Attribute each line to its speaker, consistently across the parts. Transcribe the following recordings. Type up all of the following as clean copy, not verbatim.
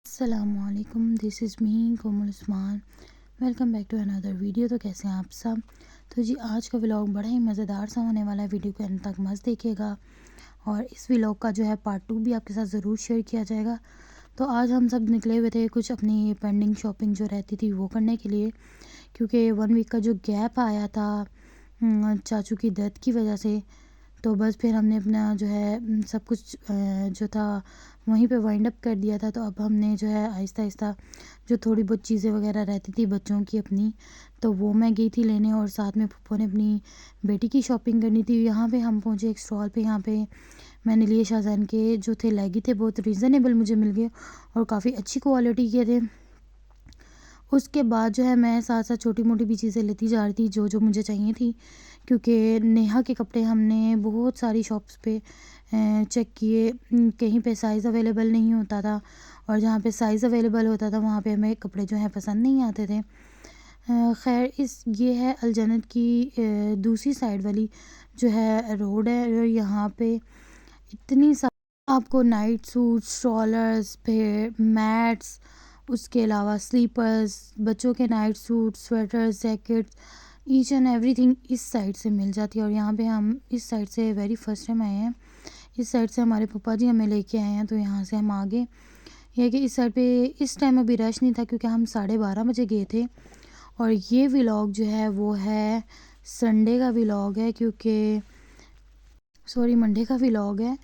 Speaker 1: अस्सलामुअलैकुम, this is me Komal Usman. Welcome back to another video. तो कैसे हैं आप सब। तो जी आज का व्लॉग बड़ा ही मज़ेदार सा होने वाला है। वीडियो को अंत तक मस्त देखिएगा और इस व्लॉग का जो है पार्ट 2 भी आपके साथ ज़रूर शेयर किया जाएगा। तो आज हम सब निकले हुए थे कुछ अपनी पेंडिंग शॉपिंग जो रहती थी वो करने के लिए, क्योंकि 1 वीक का जो गैप आया था चाचू की डेथ की वजह से। तो बस फिर हमने अपना जो है सब कुछ जो था वहीं पे वाइंड अप कर दिया था। तो अब हमने जो है आहिस्ता आहिस्ता जो थोड़ी बहुत चीज़ें वगैरह रहती थी बच्चों की अपनी, तो वो मैं गई थी लेने और साथ में पप्पू ने अपनी बेटी की शॉपिंग करनी थी। यहाँ पे हम पहुँचे एक स्टॉल पे। यहाँ पे मैंने लिए शाहजहान के जो थे लेगी थे, बहुत रीज़नेबल मुझे मिल गए और काफ़ी अच्छी क्वालिटी के थे। उसके बाद जो है मैं साथ साथ छोटी मोटी भी चीज़ें लेती जा रही थी जो जो मुझे चाहिए थी, क्योंकि नेहा के कपड़े हमने बहुत सारी शॉप्स पे चेक किए। कहीं पे साइज़ अवेलेबल नहीं होता था और जहाँ पे साइज़ अवेलेबल होता था वहाँ पे हमें कपड़े जो हैं पसंद नहीं आते थे। खैर ये है अलजन्नत की दूसरी साइड वाली जो है रोड है और यहाँ पे इतनी सा आपको नाइट सूट, स्ट्रॉलर्स, फिर मैट्स, उसके अलावा स्लीपर्स, बच्चों के night suit, sweaters, jackets, each and everything इस साइड से मिल जाती है। और यहाँ पे हम इस साइड से वेरी फर्स्ट टाइम आए हैं। इस साइड से हमारे पापा जी हमें लेके आए हैं, तो यहाँ से हम आगे ये है कि इस साइड पे इस टाइम अभी रश नहीं था क्योंकि हम 12:30 बजे गए थे। और ये व्लॉग जो है वो है संडे का व्लॉग है, क्योंकि सॉरी मंडे का व्लॉग है।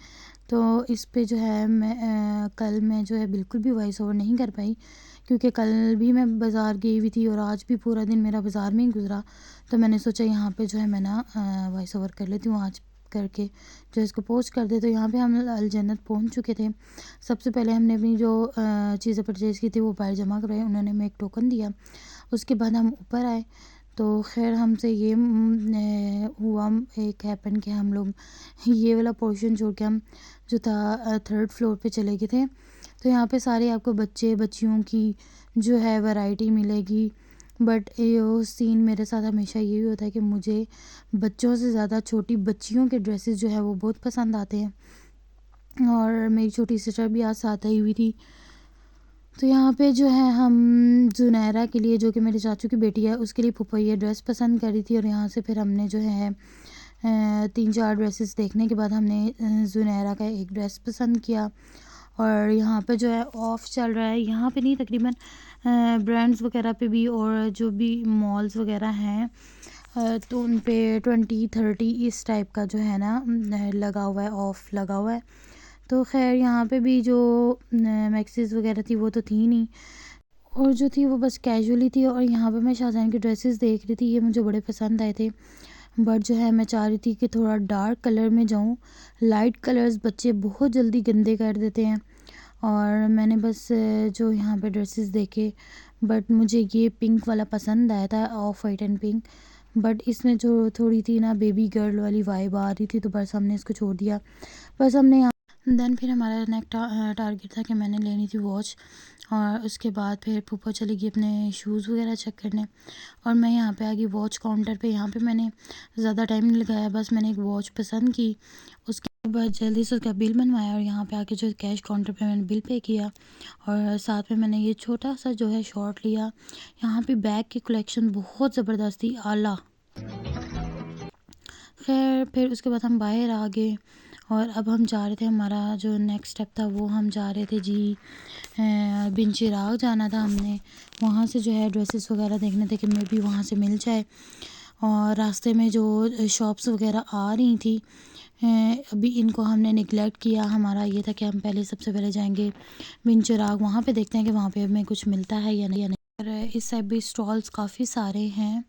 Speaker 1: तो इस पे जो है कल मैं जो है बिल्कुल भी वॉइस ओवर नहीं कर पाई, क्योंकि कल भी मैं बाज़ार गई हुई थी और आज भी पूरा दिन मेरा बाज़ार में ही गुजरा। तो मैंने सोचा यहाँ पे जो है मैं ना वॉइस ओवर कर लेती हूँ आज करके जो इसको पोस्ट कर दे। तो यहाँ पे हम अलजन्नत पहुँच चुके थे। सबसे पहले हमने अपनी जो चीज़ें परचेज़ की थी वो बाहर जमा करवाई, उन्होंने हमें एक टोकन दिया। उसके बाद हम ऊपर आए। तो खैर हमसे ये हुआ एक हैपन कि हम लोग ये वाला पोर्शन छोड़ के हम जो था थर्ड फ्लोर पे चले गए थे। तो यहाँ पे सारे आपको बच्चे बच्चियों की जो है वैरायटी मिलेगी। बट ये सीन मेरे साथ हमेशा यही होता है कि मुझे बच्चों से ज़्यादा छोटी बच्चियों के ड्रेसेस जो है वो बहुत पसंद आते हैं। और मेरी छोटी सिस्टर भी आज साथ आई हुई थी। तो यहाँ पे जो है हम जुनैरा के लिए, जो कि मेरे चाचू की बेटी है, उसके लिए फूफा ये ड्रेस पसंद करी थी। और यहाँ से फिर हमने जो है 3-4 ड्रेसेस देखने के बाद हमने जुनैरा का एक ड्रेस पसंद किया। और यहाँ पे जो है ऑफ़ चल रहा है, यहाँ पे नहीं तकरीबन ब्रांड्स वगैरह पे भी और जो भी मॉल्स वगैरह हैं तो उन पे 20-30 इस टाइप का जो है ना लगा हुआ है, ऑफ़ लगा हुआ है। तो खैर यहाँ पे भी जो मैक्सीज़ वगैरह थी वो तो थी नहीं, और जो थी वो बस कैजुअली थी। और यहाँ पे मैं शाहजहान के ड्रेसेस देख रही थी, ये मुझे बड़े पसंद आए थे। बट जो है मैं चाह रही थी कि थोड़ा डार्क कलर में जाऊँ। लाइट कलर्स बच्चे बहुत जल्दी गंदे कर देते हैं। और मैंने बस जो यहाँ पे ड्रेसेस देखे, बट मुझे ये पिंक वाला पसंद आया था, of white and pink. But इसमें जो थोड़ी थी ना बेबी गर्ल वाली वाइब आ रही थी, तो बस हमने इसको छोड़ दिया। बस हमने यहाँ देन फिर हमारा नेक्स्ट टारगेट था कि मैंने लेनी थी वॉच। और उसके बाद फिर फूफा चली गई अपने शूज़ वगैरह चेक करने और मैं यहाँ पे आ गई वॉच काउंटर पे। यहाँ पे मैंने ज़्यादा टाइम नहीं लगाया, बस मैंने एक वॉच पसंद की, उसके बाद जल्दी से उसका बिल बनवाया और यहाँ पे आके जो कैश काउंटर पे मैंने बिल पे किया। और साथ में मैंने ये छोटा सा जो है शॉर्ट लिया। यहाँ पे बैग की कलेक्शन बहुत ज़बरदस्त थी, आला। खैर फिर उसके बाद हम बाहर आ गए और अब हम जा रहे थे, हमारा जो नेक्स्ट स्टेप था वो हम जा रहे थे जी बिन चिराग जाना था हमने। वहाँ से जो है ड्रेसेस वगैरह देखने थे कि मे भी वहाँ से मिल जाए। और रास्ते में जो शॉप्स वगैरह आ रही थी अभी इनको हमने निगलेक्ट किया। हमारा ये था कि हम पहले सबसे पहले जाएंगे बिन चिराग, वहाँ पे देखते हैं कि वहाँ पे हमें कुछ मिलता है या नहीं। और इस साइड भी स्टॉल्स काफ़ी सारे हैं।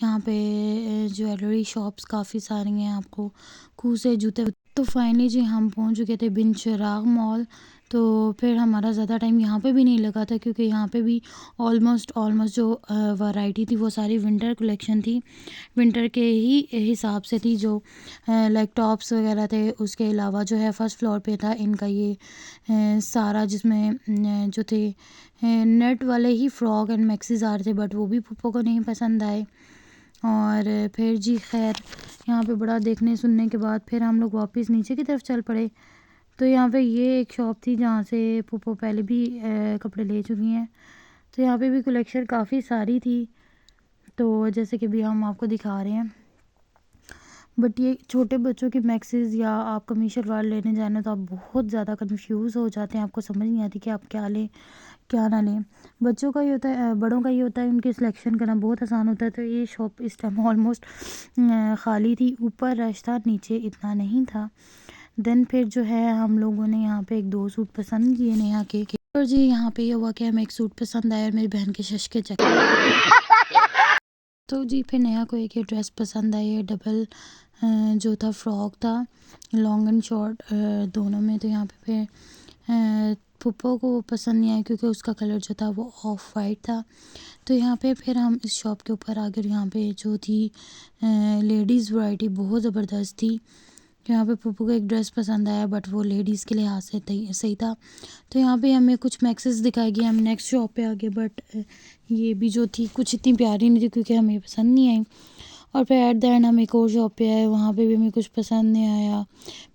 Speaker 1: यहाँ पे ज्वेलरी शॉप्स काफ़ी सारी हैं, आपको खूसे जूते। तो फाइनली जी हम पहुँच चुके थे बिन चिराग मॉल। तो फिर हमारा ज़्यादा टाइम यहाँ पे भी नहीं लगा था, क्योंकि यहाँ पे भी ऑलमोस्ट जो वैरायटी थी वो सारी विंटर कलेक्शन थी। विंटर के ही हिसाब से थी, जो लाइक टॉप्स वगैरह थे। उसके अलावा जो है फर्स्ट फ्लोर पे था इनका ये सारा, जिसमें जो थे नेट वाले ही फ्रॉक एंड मैक्सीज आ रहे थे, बट वो भी पप्पो को नहीं पसंद आए। और फिर जी खैर यहाँ पे बड़ा देखने सुनने के बाद फिर हम लोग वापस नीचे की तरफ चल पड़े। तो यहाँ पे ये एक शॉप थी जहाँ से पुप्पो पहले भी कपड़े ले चुकी हैं। तो यहाँ पे भी कलेक्शन काफ़ी सारी थी, तो जैसे कि अभी हम आपको दिखा रहे हैं। बट ये छोटे बच्चों की मैक्सीज या आप कमीज शलवार लेने जाना तो आप बहुत ज़्यादा कंफ्यूज हो जाते हैं, आपको समझ नहीं आती कि आप क्या लें क्या ना लें। बच्चों का ये होता है, बड़ों का ये होता है, उनकी सिलेक्शन करना बहुत आसान होता है। तो ये शॉप इस टाइम ऑलमोस्ट ख़ाली थी, ऊपर रश था, नीचे इतना नहीं था। देन फिर जो है हम लोगों ने यहाँ पे एक 2 सूट पसंद किए नेहा के। और जी यहाँ पे ये हुआ कि हमें एक सूट पसंद आया और मेरी बहन के शश के चक्कर। तो जी फिर नेहा को एक ये ड्रेस पसंद आई है, डबल जो था फ्रॉक था, लॉन्ग एंड शॉर्ट दोनों में। तो यहाँ पे फिर पुप्पो को वो पसंद नहीं आया क्योंकि उसका कलर जो था वो ऑफ वाइट था। तो यहाँ पे फिर हम इस शॉप के ऊपर आ गए। यहाँ पे जो थी लेडीज़ वैरायटी बहुत ज़बरदस्त थी। तो यहाँ पे पुप्पो को एक ड्रेस पसंद आया, बट वो लेडीज़ के लिहाज से सही था। तो यहाँ पे हमें कुछ मैक्सेस दिखाई गई, हम नेक्स्ट शॉप पे आ गए। बट ये भी जो थी कुछ इतनी प्यारी नहीं थी क्योंकि हमें पसंद नहीं आई। और फिर एट द एंड हम एक और शॉप पे आए, वहाँ पे भी हमें कुछ पसंद नहीं आया।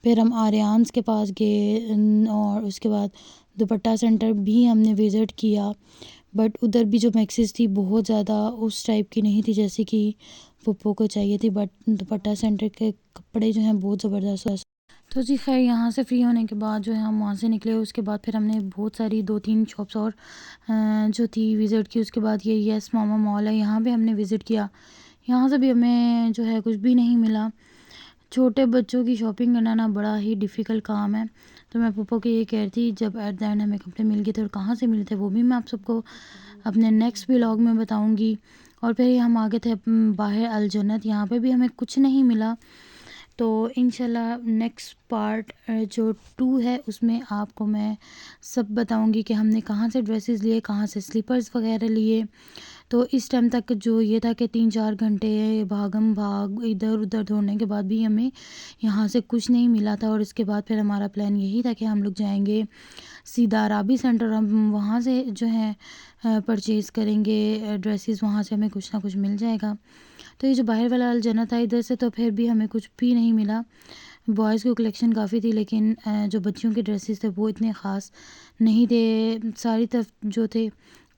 Speaker 1: फिर हम आर्यांस के पास गए और उसके बाद दुपट्टा सेंटर भी हमने विज़िट किया। बट उधर भी जो मैक्सीज थी बहुत ज़्यादा उस टाइप की नहीं थी जैसे कि पुप्पो को चाहिए थी। बट दुपट्टा सेंटर के कपड़े जो हैं बहुत ज़बरदस्त। तो जी खैर यहाँ से फ्री होने के बाद जो है हम वहाँ से निकले। उसके बाद फिर हमने बहुत सारी 2-3 शॉप्स और जो थी विज़िट की। उसके बाद ये यस मामा मॉल है, यहाँ भी हमने विज़िट किया। यहाँ से भी हमें जो है कुछ भी नहीं मिला। छोटे बच्चों की शॉपिंग करना ना बड़ा ही डिफ़िकल्ट काम है। तो मैं पुप्पो को ये कह रही थी जब एट द एंड हमें कपड़े मिल गए थे और कहाँ से मिले थे वो भी मैं आप सबको अपने नेक्स्ट व्लॉग में बताऊँगी। और फिर हम आ गए थे बाहर अल जन्नत, यहाँ पे भी हमें कुछ नहीं मिला। तो इंशाल्लाह नेक्स्ट पार्ट जो 2 है उसमें आपको मैं सब बताऊंगी कि हमने कहाँ से ड्रेसेस लिए, कहाँ से स्लीपर्स वगैरह लिए। तो इस टाइम तक जो ये था कि 3-4 घंटे भागम भाग इधर उधर दौड़ने के बाद भी हमें यहाँ से कुछ नहीं मिला था। और इसके बाद फिर हमारा प्लान यही था कि हम लोग जाएंगे सीधा राबी सेंटर, हम वहाँ से जो है परचेज़ करेंगे ड्रेसेस, वहाँ से हमें कुछ ना कुछ मिल जाएगा। तो ये जो बाहर वाला अल जन्नत था इधर से तो फिर भी हमें कुछ भी नहीं मिला। बॉयज़ की कलेक्शन काफ़ी थी लेकिन जो बच्चियों के ड्रेसेस थे वो इतने ख़ास नहीं थे। सारी तरफ जो थे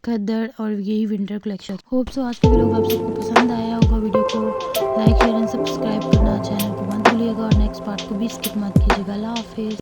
Speaker 1: खद्दर और यही विंटर कलेक्शन। होप सो आज का वीडियो आप सबको पसंद आया होगा। वीडियो को लाइक शेयर एंड सब्सक्राइब करना, चैनल को मत भूलिएगा और नेक्स्ट पार्ट को भी स्किप मत कीजिएगा। अल्लाह हाफिज़।